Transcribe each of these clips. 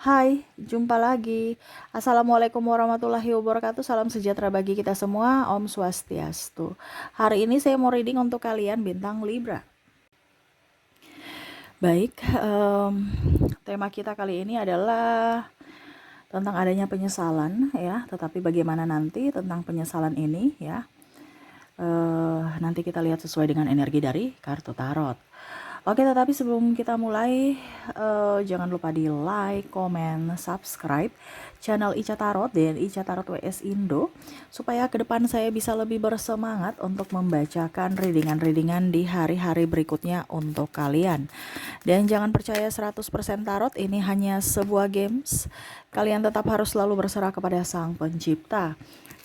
Hai, jumpa lagi. Assalamualaikum warahmatullahi wabarakatuh. Salam sejahtera bagi kita semua. Om Swastiastu. Hari ini saya mau reading untuk kalian bintang Libra. Baik, tema kita kali ini adalah tentang adanya penyesalan ya. Tetapi bagaimana nanti tentang penyesalan ini ya. Nanti kita lihat sesuai dengan energi dari kartu tarot. Oke, tetapi sebelum kita mulai, jangan lupa di like, komen, subscribe channel Ica Tarot dan Ica Tarot WS Indo, supaya ke depan saya bisa lebih bersemangat untuk membacakan readingan-readingan di hari-hari berikutnya untuk kalian. Dan jangan percaya 100% tarot ini hanya sebuah games, kalian tetap harus selalu berserah kepada Sang Pencipta.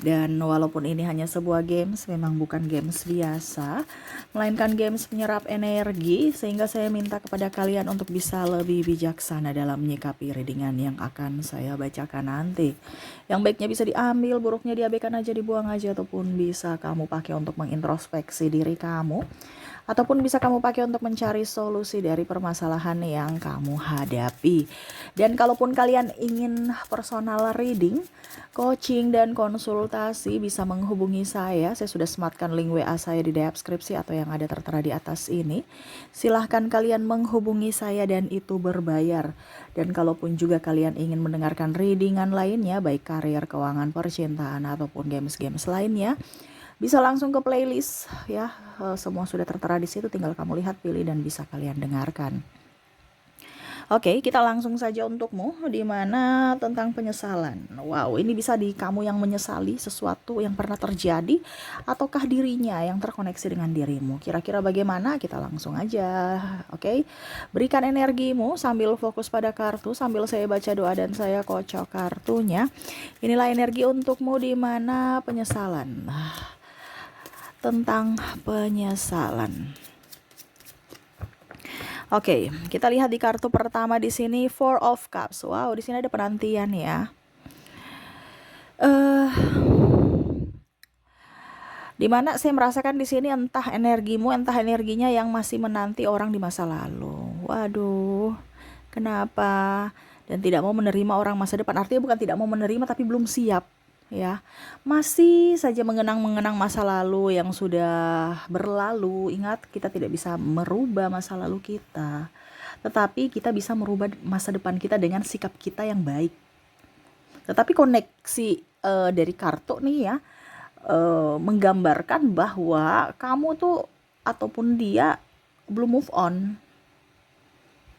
Dan walaupun ini hanya sebuah games, memang bukan games biasa, melainkan games penyerap energi, sehingga saya minta kepada kalian untuk bisa lebih bijaksana dalam menyikapi readingan yang akan saya bacakan nanti. Yang baiknya bisa diambil, buruknya diabaikan aja, dibuang aja, ataupun bisa kamu pakai untuk mengintrospeksi diri kamu, ataupun bisa kamu pakai untuk mencari solusi dari permasalahan yang kamu hadapi. Dan kalaupun kalian ingin personal reading, coaching, dan konsultasi, bisa menghubungi saya. Saya sudah sematkan link WA saya di deskripsi atau yang ada tertera di atas ini. Silahkan kalian menghubungi saya dan itu berbayar. Dan kalaupun juga kalian ingin mendengarkan readingan lainnya, baik karir, keuangan, percintaan, ataupun games-games lainnya, bisa langsung ke playlist ya. Semua sudah tertera di situ, tinggal kamu lihat, pilih, dan bisa kalian dengarkan. Oke, kita langsung saja untukmu, di mana tentang penyesalan. Wow, ini bisa di kamu yang menyesali sesuatu yang pernah terjadi, ataukah dirinya yang terkoneksi dengan dirimu. Kira-kira bagaimana? Kita langsung aja. Oke, berikan energimu sambil fokus pada kartu, sambil saya baca doa dan saya kocok kartunya. Inilah energi untukmu, di mana penyesalan. Tentang penyesalan. Oke, kita lihat di kartu pertama di sini, Four of Cups. Wow, di sini ada penantian ya. Dimana saya merasakan di sini entah energimu, entah energinya yang masih menanti orang di masa lalu. Waduh, kenapa? Dan tidak mau menerima orang masa depan. Artinya bukan tidak mau menerima, tapi belum siap. Ya, masih saja mengenang-mengenang masa lalu yang sudah berlalu. Ingat, kita tidak bisa merubah masa lalu kita, tetapi kita bisa merubah masa depan kita dengan sikap kita yang baik. Tetapi koneksi dari kartu nih ya, menggambarkan bahwa kamu tuh ataupun dia belum move on.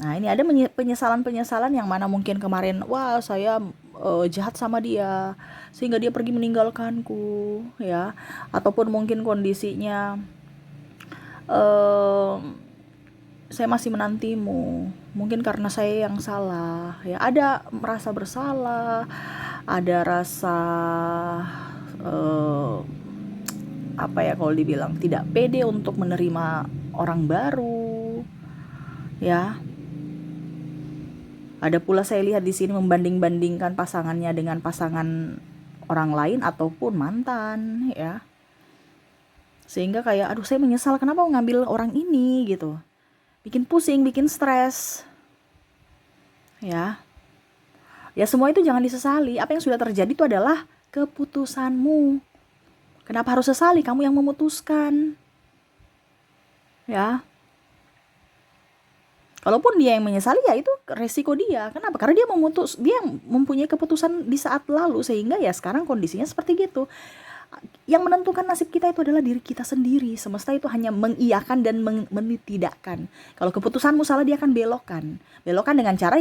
Nah, ini ada penyesalan-penyesalan yang mana mungkin kemarin, wah saya jahat sama dia sehingga dia pergi meninggalkanku ya, ataupun mungkin kondisinya saya masih menantimu, mungkin karena saya yang salah ya. Ada merasa bersalah, ada rasa apa ya, kalau dibilang tidak pede untuk menerima orang baru ya. Ada pula saya lihat di sini membanding-bandingkan pasangannya dengan pasangan orang lain ataupun mantan ya. Sehingga kayak aduh, saya menyesal kenapa ngambil orang ini gitu. Bikin pusing, bikin stres. Ya. Ya semua itu jangan disesali. Apa yang sudah terjadi itu adalah keputusanmu. Kenapa harus sesali? Kamu yang memutuskan. Ya. Kalaupun dia yang menyesali, ya itu resiko dia. Kenapa? Karena dia mempunyai keputusan di saat lalu, sehingga ya sekarang kondisinya seperti gitu. Yang menentukan nasib kita itu adalah diri kita sendiri. Semesta itu hanya mengiyakan dan menitidakkan. Kalau keputusanmu salah, dia akan belokkan. Belokkan dengan cara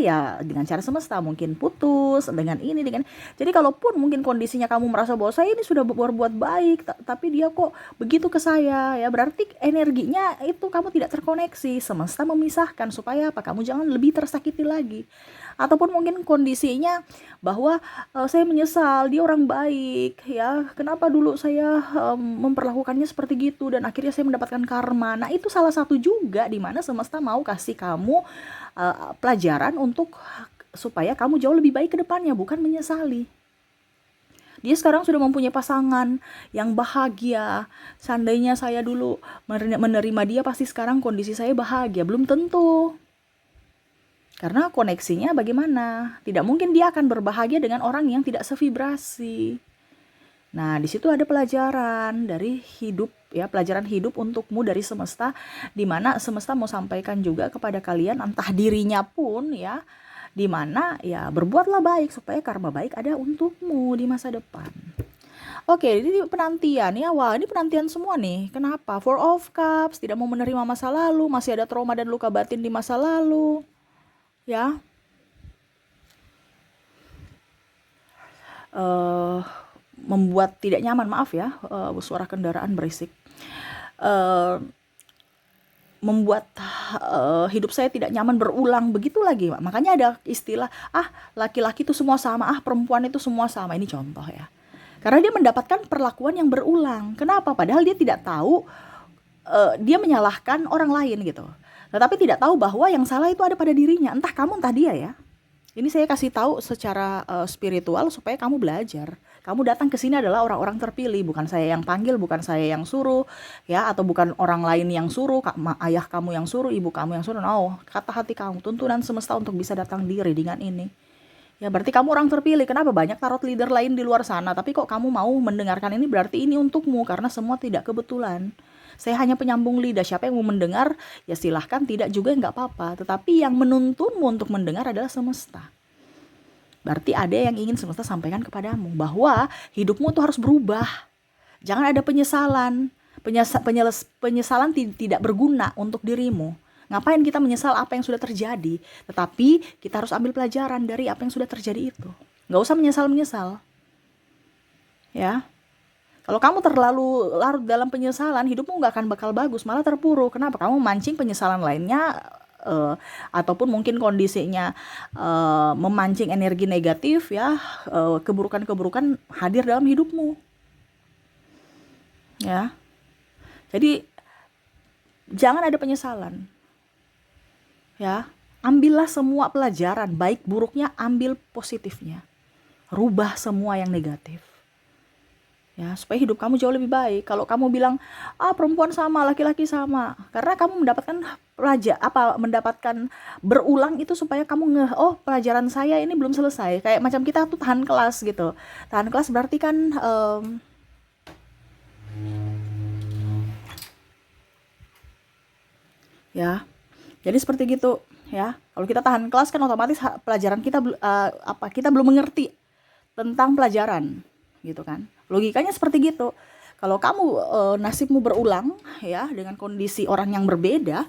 semesta. Mungkin putus, dengan ini, dengan... Jadi kalaupun mungkin kondisinya kamu merasa bahwa saya ini sudah berbuat baik, tapi dia kok begitu ke saya, ya berarti energinya itu kamu tidak terkoneksi. Semesta memisahkan supaya apa? Kamu jangan lebih tersakiti lagi. Ataupun mungkin kondisinya bahwa saya menyesal, dia orang baik ya, kenapa dulu saya memperlakukannya seperti gitu dan akhirnya saya mendapatkan karma. Nah, itu salah satu juga di mana semesta mau kasih kamu pelajaran untuk supaya kamu jauh lebih baik ke depannya, bukan menyesali. Dia sekarang sudah mempunyai pasangan yang bahagia. Seandainya saya dulu menerima dia, pasti sekarang kondisi saya bahagia. Belum tentu. Karena koneksinya bagaimana? Tidak mungkin dia akan berbahagia dengan orang yang tidak sevibrasi. Nah, di situ ada pelajaran dari hidup ya, pelajaran hidup untukmu dari semesta, di mana semesta mau sampaikan juga kepada kalian, entah dirinya pun ya, di mana ya berbuatlah baik supaya karma baik ada untukmu di masa depan. Oke, ini penantian ya. Wah, ini penantian semua nih. Kenapa? Four of Cups, tidak mau menerima masa lalu, masih ada trauma dan luka batin di masa lalu. Ya. Membuat tidak nyaman, maaf ya, suara kendaraan berisik. Membuat hidup saya tidak nyaman berulang begitu lagi. Makanya ada istilah, laki-laki itu semua sama, perempuan itu semua sama. Ini contoh ya. Karena dia mendapatkan perlakuan yang berulang. Kenapa? Padahal dia tidak tahu, dia menyalahkan orang lain gitu. Tetapi tidak tahu bahwa yang salah itu ada pada dirinya. Entah kamu, entah dia ya. Ini saya kasih tahu secara spiritual supaya kamu belajar. Kamu datang ke sini adalah orang-orang terpilih, bukan saya yang panggil, bukan saya yang suruh, ya, atau bukan orang lain yang suruh, ayah kamu yang suruh, ibu kamu yang suruh. No, kata hati kamu, tuntunan semesta untuk bisa datang di readingan ini. Ya, berarti kamu orang terpilih. Kenapa banyak tarot leader lain di luar sana, tapi kok kamu mau mendengarkan ini? Berarti ini untukmu, karena semua tidak kebetulan. Saya hanya penyambung lidah. Siapa yang mau mendengar, ya silahkan. Tidak juga nggak apa-apa. Tetapi yang menuntunmu untuk mendengar adalah semesta. Berarti ada yang ingin semesta sampaikan kepadamu, bahwa hidupmu tuh harus berubah. Jangan ada penyesalan. Penyesalan tidak berguna untuk dirimu. Ngapain kita menyesal apa yang sudah terjadi? Tetapi kita harus ambil pelajaran dari apa yang sudah terjadi itu. Nggak usah menyesal-menyesal. Ya. Kalau kamu terlalu larut dalam penyesalan, hidupmu nggak akan bakal bagus, malah terpuruk. Kenapa? Kamu mancing penyesalan lainnya, ataupun mungkin kondisinya memancing energi negatif ya, keburukan-keburukan hadir dalam hidupmu. Ya. Jadi jangan ada penyesalan. Ya, ambillah semua pelajaran, baik buruknya ambil positifnya. Rubah semua yang negatif. Ya, supaya hidup kamu jauh lebih baik. Kalau kamu bilang, perempuan sama, laki-laki sama, karena kamu mendapatkan berulang itu supaya kamu pelajaran saya ini belum selesai. Kayak macam kita tuh tahan kelas gitu. Tahan kelas berarti kan ya. Jadi seperti gitu ya. Kalau kita tahan kelas kan otomatis pelajaran kita kita belum mengerti tentang pelajaran gitu kan. Logikanya seperti gitu. Kalau kamu nasibmu berulang ya dengan kondisi orang yang berbeda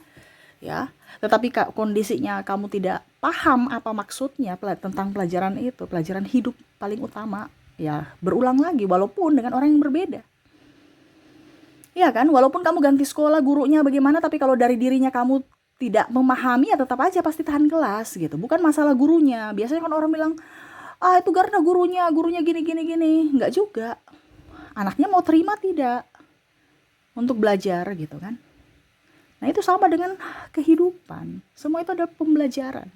ya, tetapi kondisinya kamu tidak paham apa maksudnya tentang pelajaran itu, pelajaran hidup paling utama ya, berulang lagi walaupun dengan orang yang berbeda. Iya kan, walaupun kamu ganti sekolah, gurunya bagaimana, tapi kalau dari dirinya kamu tidak memahami ya tetap aja pasti tahan kelas gitu. Bukan masalah gurunya. Biasanya kan orang bilang, itu karena gurunya gini. Enggak juga. Anaknya mau terima tidak untuk belajar gitu kan. Nah, itu sama dengan kehidupan. Semua itu ada pembelajaran.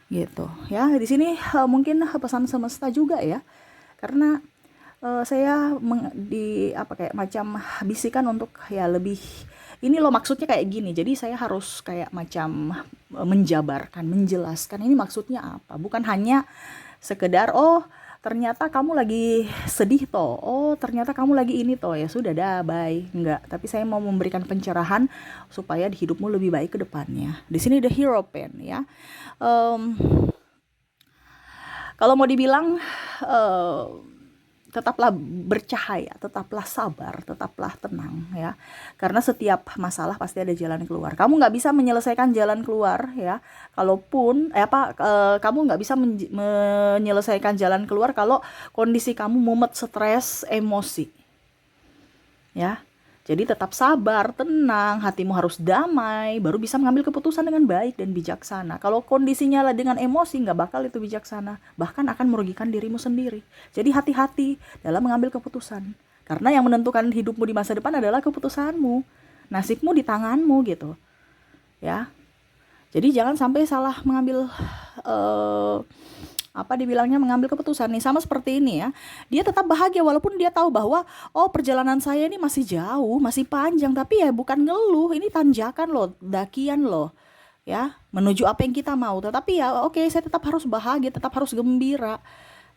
Gitu ya. Di sini mungkin pesan semesta juga ya. Karena saya kayak macam bisikan untuk ya lebih, ini loh maksudnya kayak gini. Jadi saya harus kayak macam menjabarkan, menjelaskan ini maksudnya apa. Bukan hanya sekedar ternyata kamu lagi sedih toh, ternyata kamu lagi ini toh, ya sudah dah bye. Enggak, tapi saya mau memberikan pencerahan supaya hidupmu lebih baik ke depannya. Di sini the hero pen ya. Kalau mau dibilang tetaplah bercahaya, tetaplah sabar, tetaplah tenang ya. Karena setiap masalah pasti ada jalan keluar. Kamu nggak bisa menyelesaikan jalan keluar ya. Kalaupun kamu nggak bisa menyelesaikan jalan keluar kalau kondisi kamu mumet, stres, emosi. Ya. Jadi tetap sabar, tenang, hatimu harus damai, baru bisa mengambil keputusan dengan baik dan bijaksana. Kalau kondisinya dengan emosi, nggak bakal itu bijaksana. Bahkan akan merugikan dirimu sendiri. Jadi hati-hati dalam mengambil keputusan. Karena yang menentukan hidupmu di masa depan adalah keputusanmu. Nasibmu di tanganmu gitu. Ya. Jadi jangan sampai salah mengambil mengambil keputusan nih. Sama seperti ini ya, dia tetap bahagia walaupun dia tahu bahwa perjalanan saya ini masih jauh, masih panjang, tapi ya bukan ngeluh, ini tanjakan loh, dakian loh ya, menuju apa yang kita mau. Tetapi ya oke, saya tetap harus bahagia, tetap harus gembira.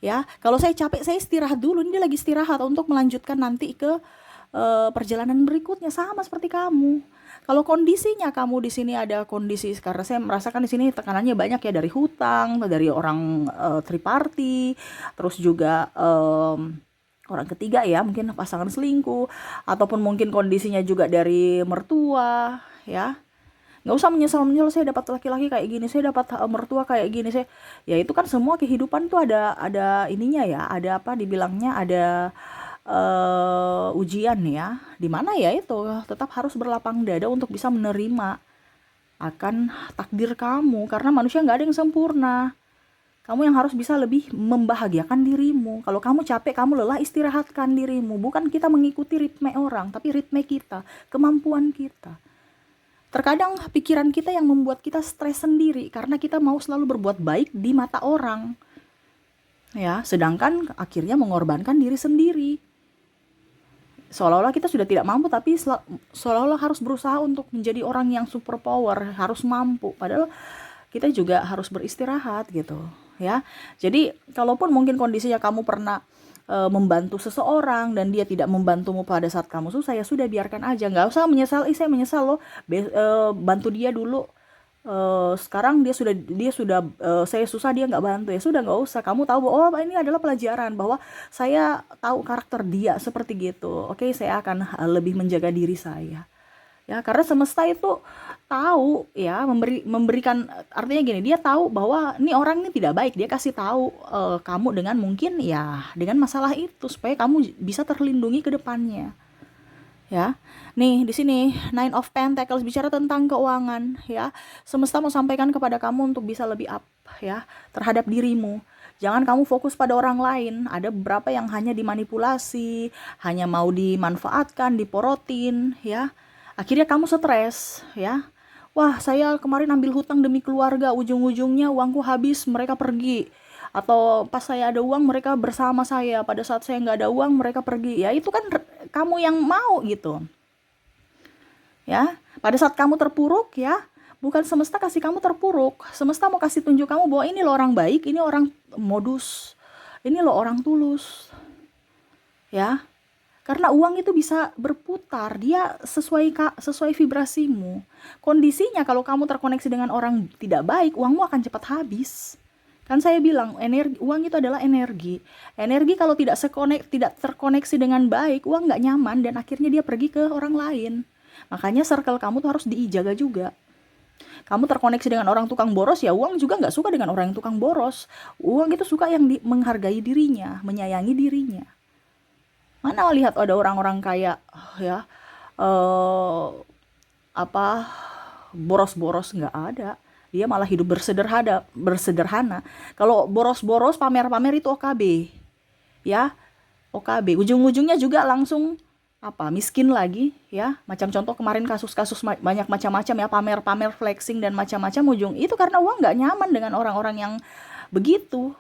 Ya, kalau saya capek saya istirahat dulu. Ini dia lagi istirahat untuk melanjutkan nanti ke perjalanan berikutnya, sama seperti kamu. Kalau kondisinya kamu di sini ada kondisi, karena saya merasakan di sini tekanannya banyak ya, dari hutang, dari orang triparty, terus juga orang ketiga ya, mungkin pasangan selingkuh, ataupun mungkin kondisinya juga dari mertua, ya. Nggak usah menyesal-menyesal, saya dapat laki-laki kayak gini, saya dapat mertua kayak gini, saya, ya itu kan semua kehidupan tuh ada ininya ya, ada apa dibilangnya, ada ujian ya, dimana ya itu tetap harus berlapang dada untuk bisa menerima akan takdir kamu, karena manusia nggak ada yang sempurna. Kamu yang harus bisa lebih membahagiakan dirimu. Kalau kamu capek, kamu lelah, istirahatkan dirimu. Bukan kita mengikuti ritme orang, tapi ritme kita, kemampuan kita. Terkadang pikiran kita yang membuat kita stres sendiri karena kita mau selalu berbuat baik di mata orang. Ya, sedangkan akhirnya mengorbankan diri sendiri. Seolah-olah kita sudah tidak mampu, tapi seolah-olah harus berusaha untuk menjadi orang yang super power, harus mampu. Padahal kita juga harus beristirahat gitu, ya. Jadi kalaupun mungkin kondisinya kamu pernah membantu seseorang dan dia tidak membantumu pada saat kamu susah, ya sudah, biarkan aja, nggak usah menyesal. Saya menyesal loh, bantu dia dulu, sekarang dia sudah saya susah dia nggak bantu, ya sudah, nggak usah. Kamu tahu bahwa oh, ini adalah pelajaran bahwa saya tahu karakter dia seperti gitu. Oke, saya akan lebih menjaga diri saya. Ya, karena semesta itu tahu ya, memberikan, artinya gini, dia tahu bahwa ini orang ini tidak baik, dia kasih tahu kamu dengan mungkin ya dengan masalah itu supaya kamu bisa terlindungi ke depannya. Ya. Nih, di sini Nine of Pentacles bicara tentang keuangan ya. Semesta mau sampaikan kepada kamu untuk bisa lebih up ya terhadap dirimu. Jangan kamu fokus pada orang lain. Ada beberapa yang hanya dimanipulasi, hanya mau dimanfaatkan, diporotin ya. Akhirnya kamu stres ya. Wah, saya kemarin ambil hutang demi keluarga, ujung-ujungnya uangku habis, mereka pergi. Atau pas saya ada uang, mereka bersama saya. Pada saat saya nggak ada uang, mereka pergi. Ya, itu kan kamu yang mau gitu. Ya, pada saat kamu terpuruk ya, bukan semesta kasih kamu terpuruk. Semesta mau kasih tunjuk kamu bahwa ini loh orang baik, ini orang modus, ini loh orang tulus. Ya, karena uang itu bisa berputar, dia sesuai vibrasimu. Kondisinya kalau kamu terkoneksi dengan orang tidak baik, uangmu akan cepat habis. Kan saya bilang, uang itu adalah energi. Energi kalau tidak terkoneksi dengan baik, uang nggak nyaman dan akhirnya dia pergi ke orang lain. Makanya circle kamu tuh harus dijaga juga. Kamu terkoneksi dengan orang tukang boros, ya uang juga nggak suka dengan orang yang tukang boros. Uang itu suka yang menghargai dirinya, menyayangi dirinya. Mana lihat ada orang-orang kaya ya, apa, boros-boros, nggak ada. Dia malah hidup bersederhana. Kalau boros-boros, pamer-pamer, itu OKB. Ya, OKB. Ujung-ujungnya juga langsung apa, miskin lagi ya. Macam contoh kemarin kasus-kasus banyak macam-macam ya, pamer-pamer, flexing dan macam-macam, ujung itu karena uang nggak nyaman dengan orang-orang yang begitu.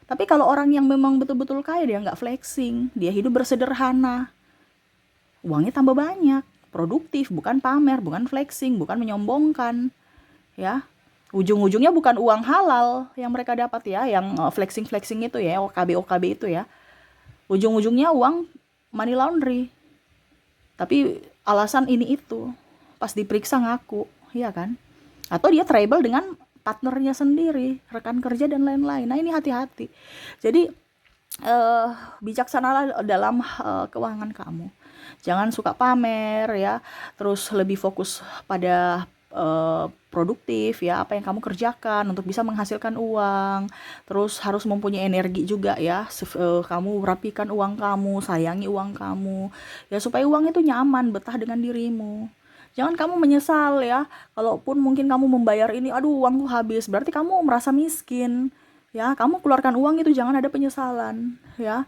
Tapi kalau orang yang memang betul-betul kaya, dia nggak flexing, dia hidup bersederhana, uangnya tambah banyak, produktif, bukan pamer, bukan flexing, bukan menyombongkan, ya. Ujung-ujungnya bukan uang halal yang mereka dapat ya, yang flexing-flexing itu ya, OKB itu ya. Ujung-ujungnya uang money laundry. Tapi alasan ini itu, pas diperiksa ngaku, ya kan? Atau dia trouble dengan partnernya sendiri, rekan kerja dan lain-lain. Nah, ini hati-hati. Jadi bijaksanalah dalam keuangan kamu. Jangan suka pamer ya. Terus lebih fokus pada produktif ya, apa yang kamu kerjakan untuk bisa menghasilkan uang. Terus harus mempunyai energi juga ya. Kamu rapikan uang kamu, sayangi uang kamu ya, supaya uang itu nyaman, betah dengan dirimu. Jangan kamu menyesal ya, kalaupun mungkin kamu membayar ini, aduh uangku habis, berarti kamu merasa miskin. Ya, kamu keluarkan uang itu, jangan ada penyesalan ya.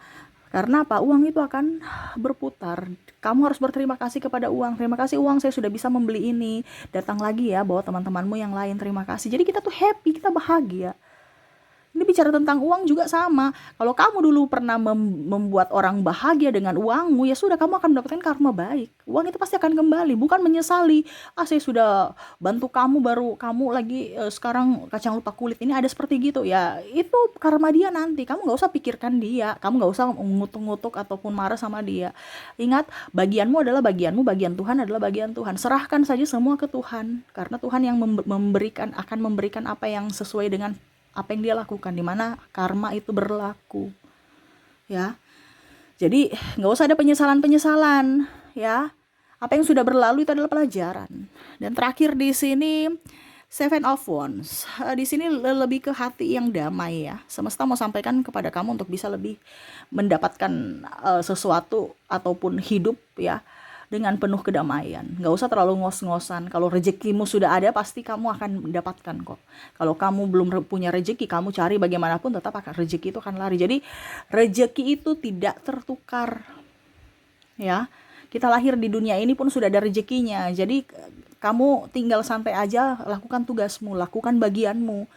Karena apa? Uang itu akan berputar. Kamu harus berterima kasih kepada uang. Terima kasih uang, saya sudah bisa membeli ini. Datang lagi ya, bawa teman-temanmu yang lain, terima kasih. Jadi kita tuh happy, kita bahagia. Ini bicara tentang uang juga sama. Kalau kamu dulu pernah membuat orang bahagia dengan uangmu, ya sudah, kamu akan mendapatkan karma baik. Uang itu pasti akan kembali, bukan menyesali. Saya sudah bantu kamu, baru kamu lagi sekarang kacang lupa kulit. Ini ada seperti gitu ya. Itu karma dia nanti. Kamu nggak usah pikirkan dia. Kamu nggak usah ngutuk-ngutuk ataupun marah sama dia. Ingat, bagianmu adalah bagianmu, bagian Tuhan adalah bagian Tuhan. Serahkan saja semua ke Tuhan, karena Tuhan yang akan memberikan apa yang sesuai dengan apa yang dia lakukan, di mana karma itu berlaku, ya. Jadi nggak usah ada penyesalan ya. Apa yang sudah berlalu itu adalah pelajaran. Dan terakhir di sini Seven of Wands. Di sini lebih ke hati yang damai ya. Semesta mau sampaikan kepada kamu untuk bisa lebih mendapatkan sesuatu ataupun hidup ya dengan penuh kedamaian. Nggak usah terlalu ngos-ngosan. Kalau rezekimu sudah ada, pasti kamu akan mendapatkan kok. Kalau kamu belum punya rezeki, kamu cari bagaimanapun tetap akan rezeki itu akan lari. Jadi rezeki itu tidak tertukar. Ya, kita lahir di dunia ini pun sudah ada rezekinya. Jadi kamu tinggal santai aja, lakukan tugasmu, lakukan bagianmu.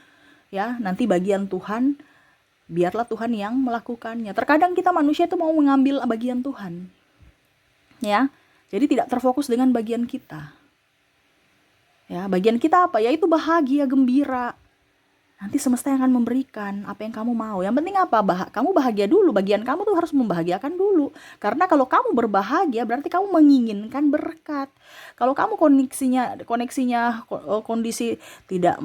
Ya, nanti bagian Tuhan, biarlah Tuhan yang melakukannya. Terkadang kita manusia itu mau mengambil bagian Tuhan. Ya. Jadi tidak terfokus dengan bagian kita. Ya, bagian kita apa? Yaitu bahagia, gembira. Nanti semesta yang akan memberikan apa yang kamu mau. Yang penting apa? Kamu bahagia dulu. Bagian kamu tuh harus membahagiakan dulu. Karena kalau kamu berbahagia, berarti kamu menginginkan berkat. Kalau kamu koneksinya kondisi tidak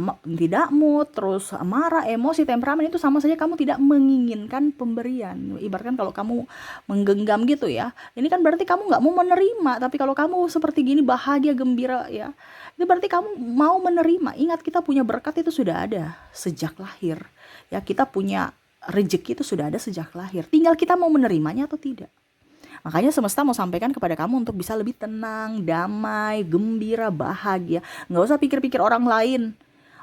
mood, terus marah, emosi, temperamen, itu sama saja kamu tidak menginginkan pemberian. Ibaratkan kalau kamu menggenggam gitu ya, ini kan berarti kamu nggak mau menerima. Tapi kalau kamu seperti gini bahagia, gembira ya, itu berarti kamu mau menerima. Ingat, kita punya berkat itu sudah ada sejak lahir. Ya, kita punya rezeki itu sudah ada sejak lahir. Tinggal kita mau menerimanya atau tidak. Makanya semesta mau sampaikan kepada kamu untuk bisa lebih tenang, damai, gembira, bahagia. Nggak usah pikir-pikir orang lain.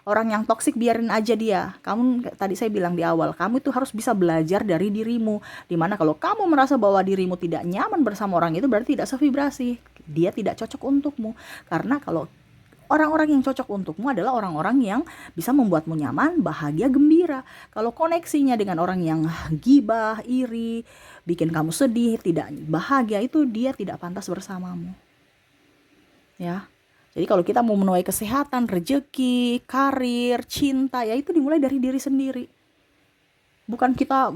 Orang yang toksik biarin aja dia. Kamu, tadi saya bilang di awal, kamu itu harus bisa belajar dari dirimu. Dimana kalau kamu merasa bahwa dirimu tidak nyaman bersama orang itu, berarti tidak sevibrasi. Dia tidak cocok untukmu. Karena kalau orang-orang yang cocok untukmu adalah orang-orang yang bisa membuatmu nyaman, bahagia, gembira. Kalau koneksinya dengan orang yang gibah, iri, bikin kamu sedih, tidak bahagia, itu dia tidak pantas bersamamu. Ya. Jadi kalau kita mau menuai kesehatan, rezeki, karir, cinta, ya itu dimulai dari diri sendiri. Bukan kita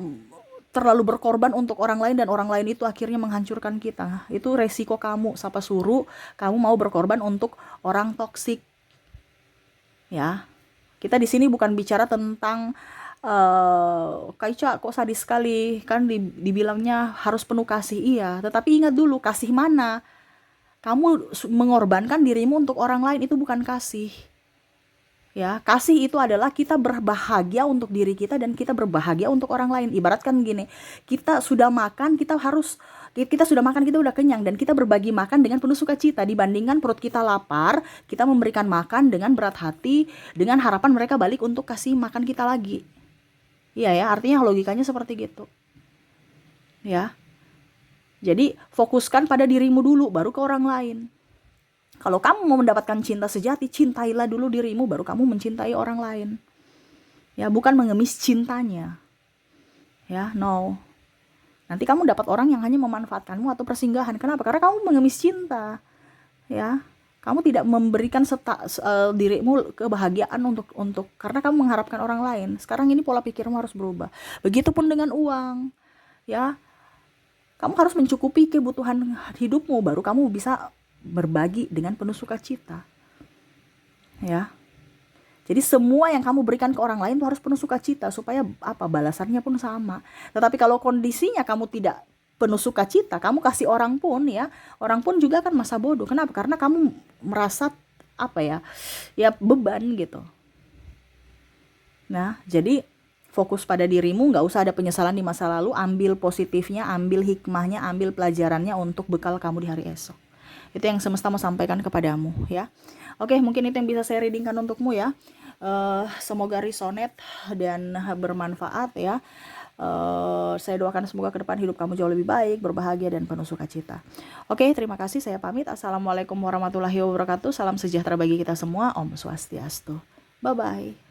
terlalu berkorban untuk orang lain dan orang lain itu akhirnya menghancurkan kita. Itu resiko kamu. Siapa suruh kamu mau berkorban untuk orang toksik. Ya. Kita di sini bukan bicara tentang Kaica kok sadis sekali, kan dibilangnya harus penuh kasih. Iya, tetapi ingat dulu, kasih mana? Kamu mengorbankan dirimu untuk orang lain, itu bukan kasih. Ya, kasih itu adalah kita berbahagia untuk diri kita dan kita berbahagia untuk orang lain. Ibaratkan gini, kita sudah makan, kita udah kenyang dan kita berbagi makan dengan penuh sukacita, dibandingkan perut kita lapar, kita memberikan makan dengan berat hati, dengan harapan mereka balik untuk kasih makan kita lagi. Iya ya, artinya logikanya seperti gitu. Ya. Jadi fokuskan pada dirimu dulu, baru ke orang lain. Kalau kamu mau mendapatkan cinta sejati, cintailah dulu dirimu, baru kamu mencintai orang lain. Ya, bukan mengemis cintanya. Ya, no. Nanti kamu dapat orang yang hanya memanfaatkanmu atau persinggahan. Kenapa? Karena kamu mengemis cinta. Ya, kamu tidak memberikan dirimu kebahagiaan untuk karena kamu mengharapkan orang lain. Sekarang ini pola pikirmu harus berubah. Begitupun dengan uang. Ya. Kamu harus mencukupi kebutuhan hidupmu, baru kamu bisa berbagi dengan penuh sukacita. Ya. Jadi semua yang kamu berikan ke orang lain itu harus penuh sukacita, supaya apa? Balasannya pun sama. Tetapi kalau kondisinya kamu tidak penuh sukacita, kamu kasih orang pun ya, orang pun juga akan masa bodoh. Kenapa? Karena kamu merasa apa ya? Ya beban gitu. Nah, jadi fokus pada dirimu, nggak usah ada penyesalan di masa lalu, ambil positifnya, ambil hikmahnya, ambil pelajarannya untuk bekal kamu di hari esok. Itu yang semesta mau sampaikan kepadamu ya. Oke, mungkin itu yang bisa saya readingkan untukmu ya. Semoga resonate dan bermanfaat ya. Saya doakan semoga ke depan hidup kamu jauh lebih baik, berbahagia dan penuh sukacita. Oke, terima kasih, saya pamit. Assalamualaikum warahmatullahi wabarakatuh. Salam sejahtera bagi kita semua. Om Swastiastu. Bye bye.